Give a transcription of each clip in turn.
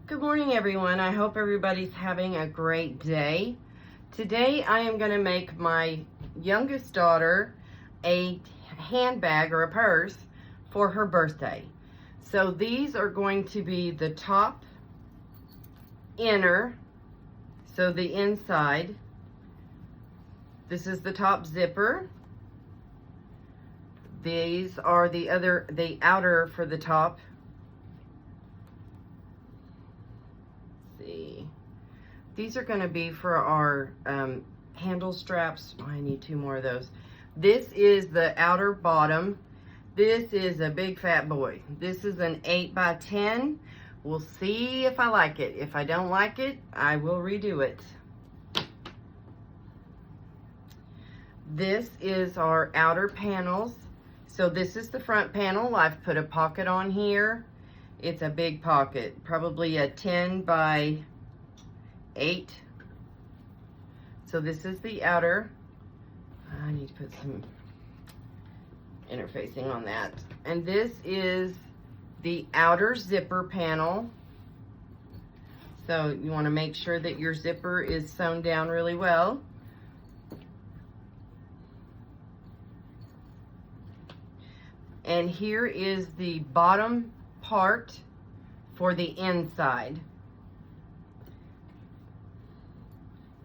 Good morning, everyone. I hope everybody's having a great day. Today I am going to make my youngest daughter a handbag or a purse for her birthday. So these are going to be the top inner, so the inside. This is the top zipper. These are the outer for the top. These are going to be for our handle straps. Oh, I need 2 more of those. This is the outer bottom. This is a big fat boy. This is an 8 by 10. We'll see if I like it. If I don't like it, I will redo it. This is our outer panels. So this is the front panel. I've put a pocket on here. It's a big pocket, probably a 10 by 8. So this is the outer. I need to put some interfacing on that. And this is the outer zipper panel. So you want to make sure that your zipper is sewn down really well. And here is the bottom part for the inside.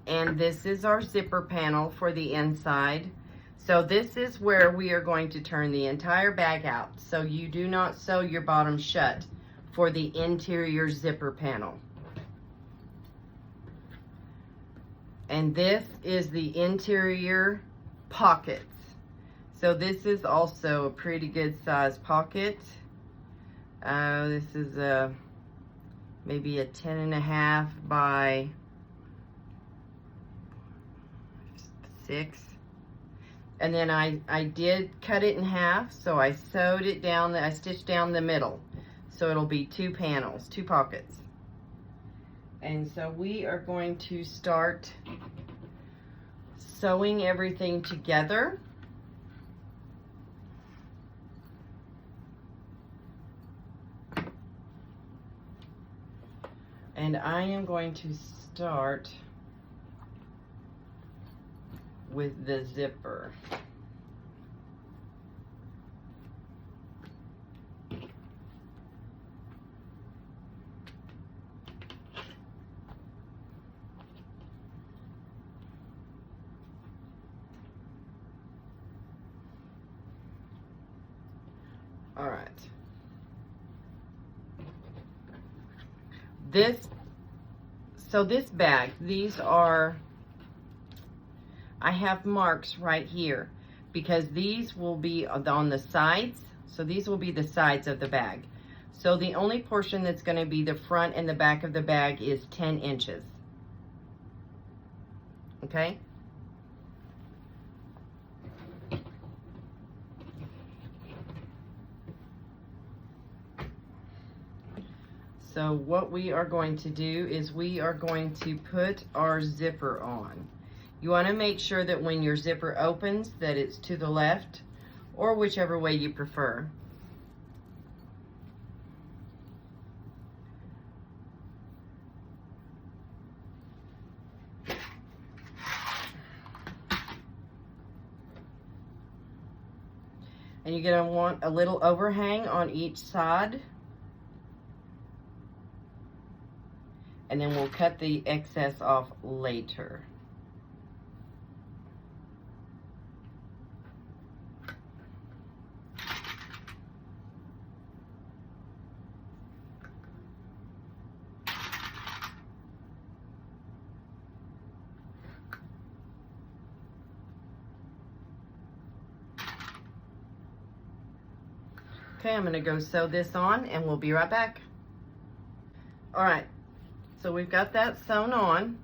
And this is our zipper panel for the inside. So this is where we are going to turn the entire bag out. So you do not sew your bottom shut for the interior zipper panel. And this is the interior pockets. So this is also a pretty good size pocket. This is maybe a 10.5 by 6. And then I did cut it in half, so I sewed it down, I stitched down the middle. So it'll be 2 panels, 2 pockets. And so we are going to start sewing everything together. And I am going to start with the zipper. All right. This bag, these are, I have marks right here because these will be on the sides. So these will be the sides of the bag. So the only portion that's going to be the front and the back of the bag is 10 inches. Okay? So what we are going to do is we are going to put our zipper on. You want to make sure that when your zipper opens that it's to the left or whichever way you prefer. And you're going to want a little overhang on each side. And then we'll cut the excess off later. Okay, I'm going to go sew this on and we'll be right back. All right. So we've got that sewn on.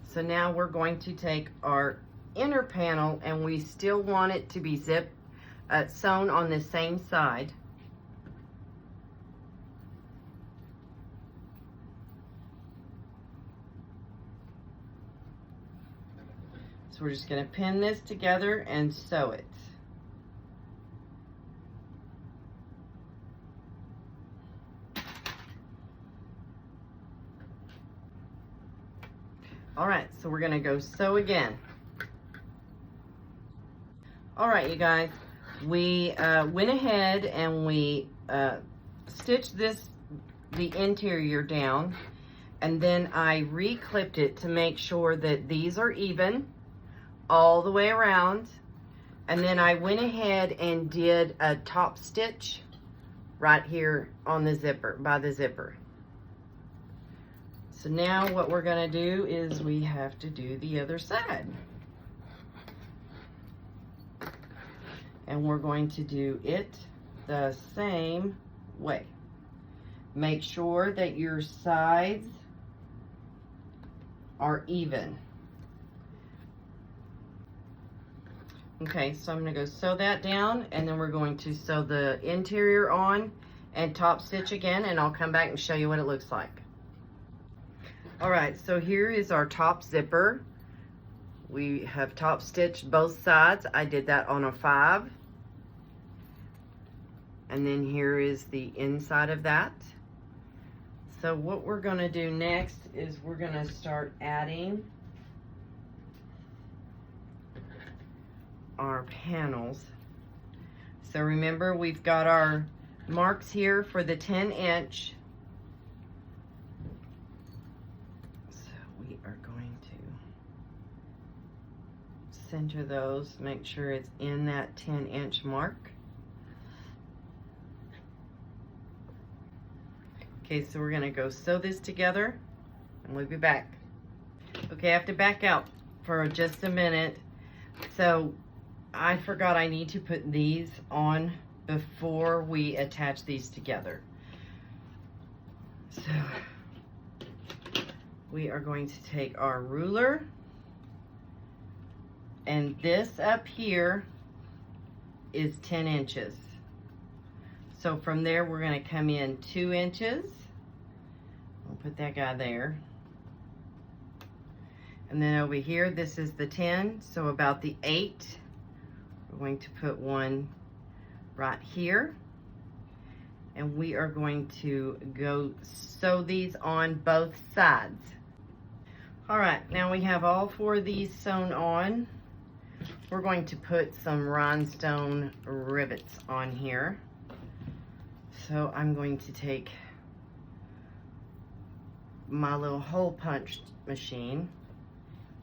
So now we're going to take our inner panel and we still want it to be sewn on the same side. So we're just going to pin this together and sew it. All right, so we're gonna go sew again. All right, you guys, we went ahead and we stitched the interior down, and then I re-clipped it to make sure that these are even all the way around. And then I went ahead and did a top stitch right here on the zipper, by the zipper. So now what we're gonna do is we have to do the other side. And we're going to do it the same way. Make sure that your sides are even. Okay, so I'm gonna go sew that down, and then we're going to sew the interior on and top stitch again, and I'll come back and show you what it looks like. All right, so here is our top zipper. We have top stitched both sides. I did that on a 5. And then here is the inside of that. So what we're gonna do next is we're gonna start adding our panels. So remember, we've got our marks here for the 10-inch. So we are going to center those, make sure it's in that 10-inch mark. Okay, so we're gonna go sew this together and we'll be back. Okay, I have to back out for just a minute. So I forgot I need to put these on before we attach these together. So we are going to take our ruler, and this up here is 10 inches. So from there, we're gonna come in 2 inches. We'll put that guy there. And then over here, this is the 10, so about the 8. We're going to put one right here. And we are going to go sew these on both sides. All right, now we have all 4 of these sewn on. We're going to put some rhinestone rivets on here. So I'm going to take my little hole punch machine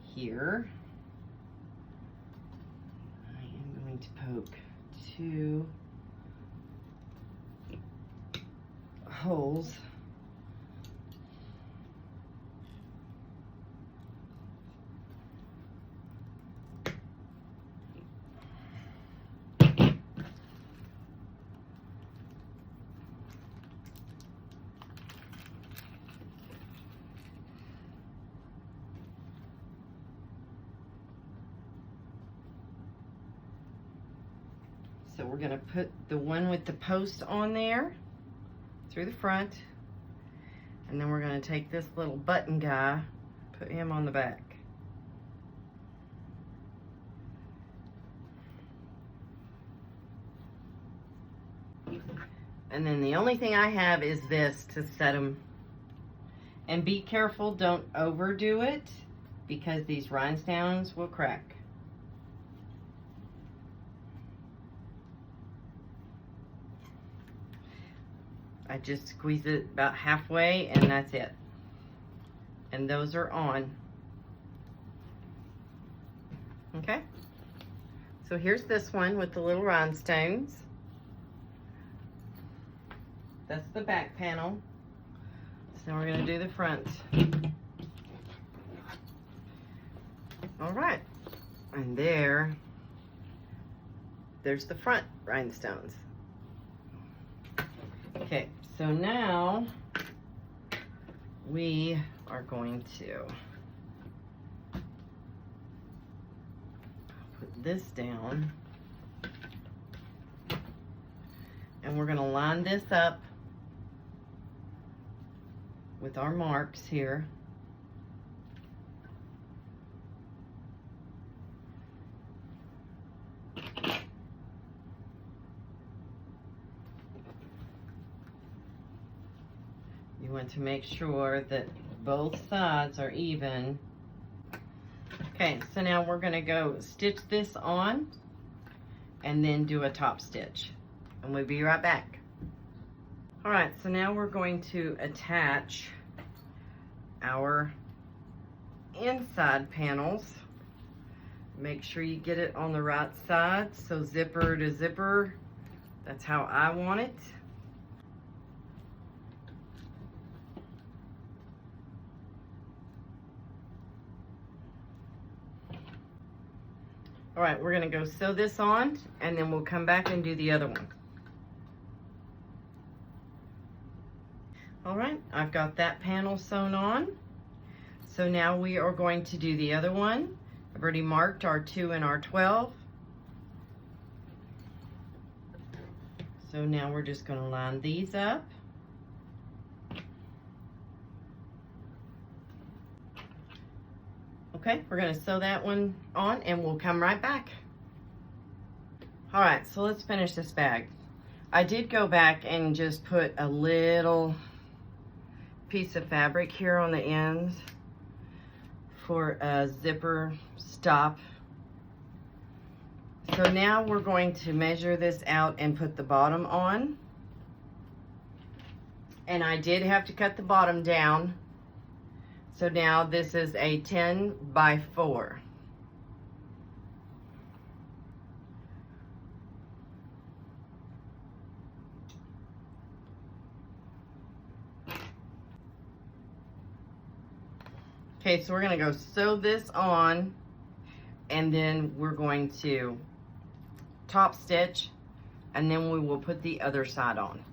here. I am going to poke 2 holes. So we're gonna put the one with the post on there through the front, and then we're gonna take this little button guy, put him on the back. And then the only thing I have is this to set them. And be careful, don't overdo it, because these rhinestones will crack. I just squeeze it about halfway, and that's it. And those are on. Okay? So here's this one with the little rhinestones. That's the back panel. So now we're going to do the front. All right. And there's the front rhinestones. Okay, so now we are going to put this down, and we're going to line this up with our marks here. You want to make sure that both sides are even Okay, so now we're going to go stitch this on and then do a top stitch. And we'll be right back. All right, so now we're going to attach our inside panels. Make sure you get it on the right side, so zipper to zipper. That's how I want it. All right, we're gonna go sew this on and then we'll come back and do the other one. All right, I've got that panel sewn on. So now we are going to do the other one. I've already marked our 2 and our 12. So now we're just gonna line these up. Okay, we're gonna sew that one on and we'll come right back. All right, so let's finish this bag. I did go back and just put a little piece of fabric here on the ends for a zipper stop. So now we're going to measure this out and put the bottom on. And I did have to cut the bottom down. So now this is a 10 by 4. Okay, so we're gonna go sew this on and then we're going to top stitch and then we will put the other side on.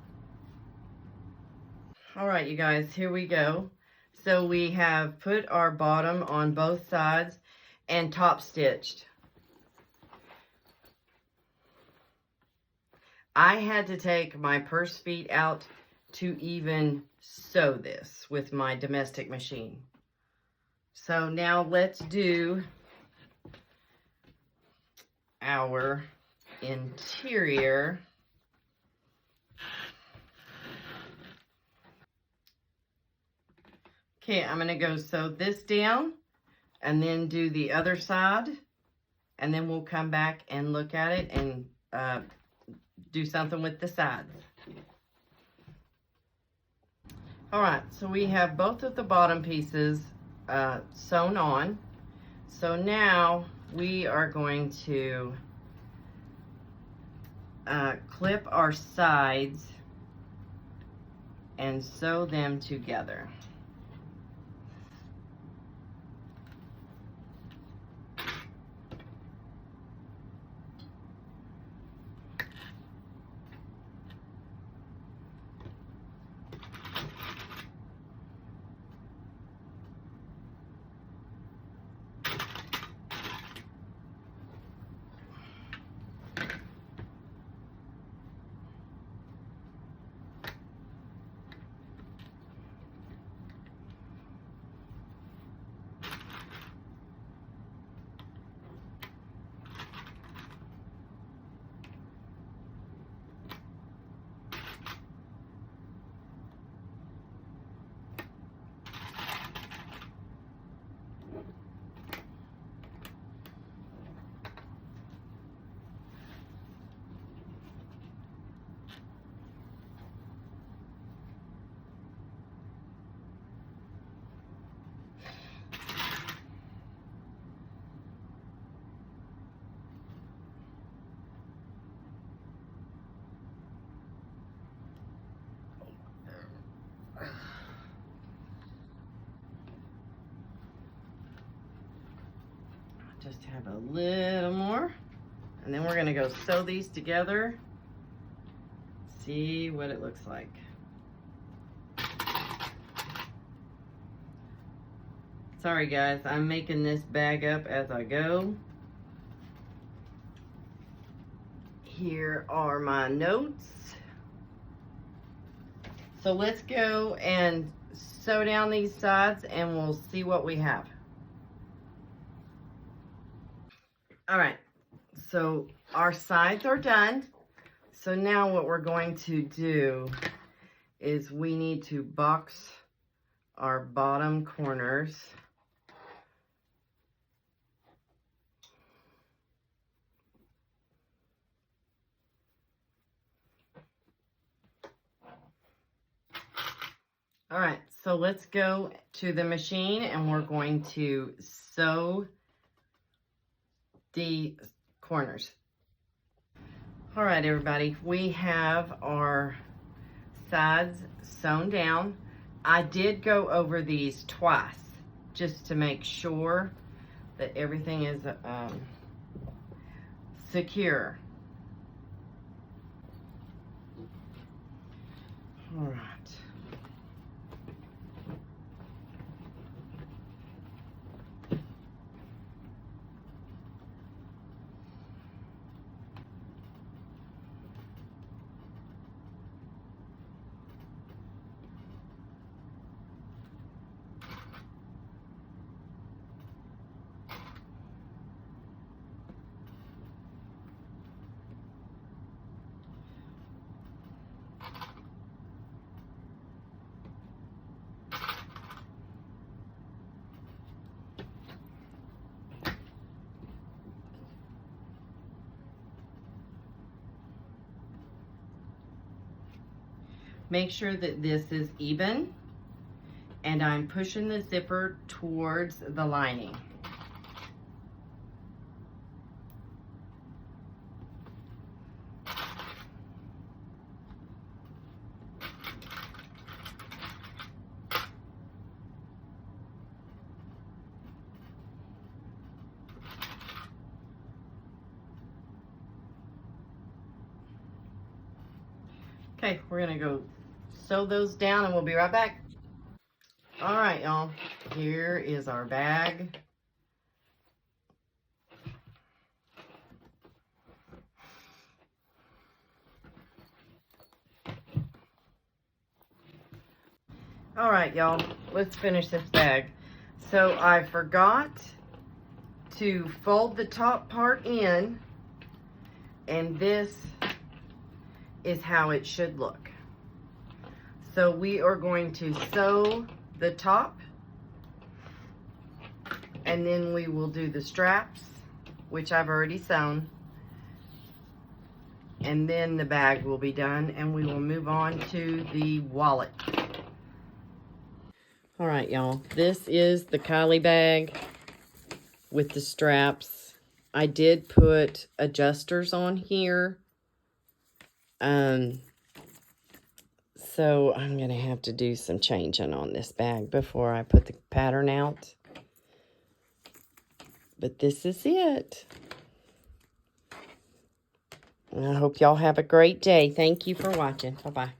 All right, you guys, here we go. So we have put our bottom on both sides and top stitched. I had to take my purse feet out to even sew this with my domestic machine. So now let's do our interior. Okay, I'm gonna go sew this down and then do the other side, and then we'll come back and look at it and do something with the sides. All right, so we have both of the bottom pieces sewn on. So now we are going to clip our sides and sew them together. Just have a little more, and then we're gonna go sew these together, see what it looks like. Sorry guys, I'm making this bag up as I go. Here are my notes. So let's go and sew down these sides and we'll see what we have. All right, so our sides are done. So now what we're going to do is we need to box our bottom corners. All right, so let's go to the machine and we're going to sew the corners. All right, everybody, we have our sides sewn down. I did go over these twice just to make sure that everything is secure. All right. Make sure that this is even, and I'm pushing the zipper towards the lining. Okay, we're gonna go sew those down and we'll be right back. All right, y'all, here is our bag. All right, y'all, let's finish this bag. So I forgot to fold the top part in, and this is how it should look. So we are going to sew the top, and then we will do the straps, which I've already sewn, and then the bag will be done, and we will move on to the wallet. All right, y'all, this is the Kylee bag with the straps. I did put adjusters on here. So I'm going to have to do some changing on this bag before I put the pattern out. But this is it. And I hope y'all have a great day. Thank you for watching. Bye-bye.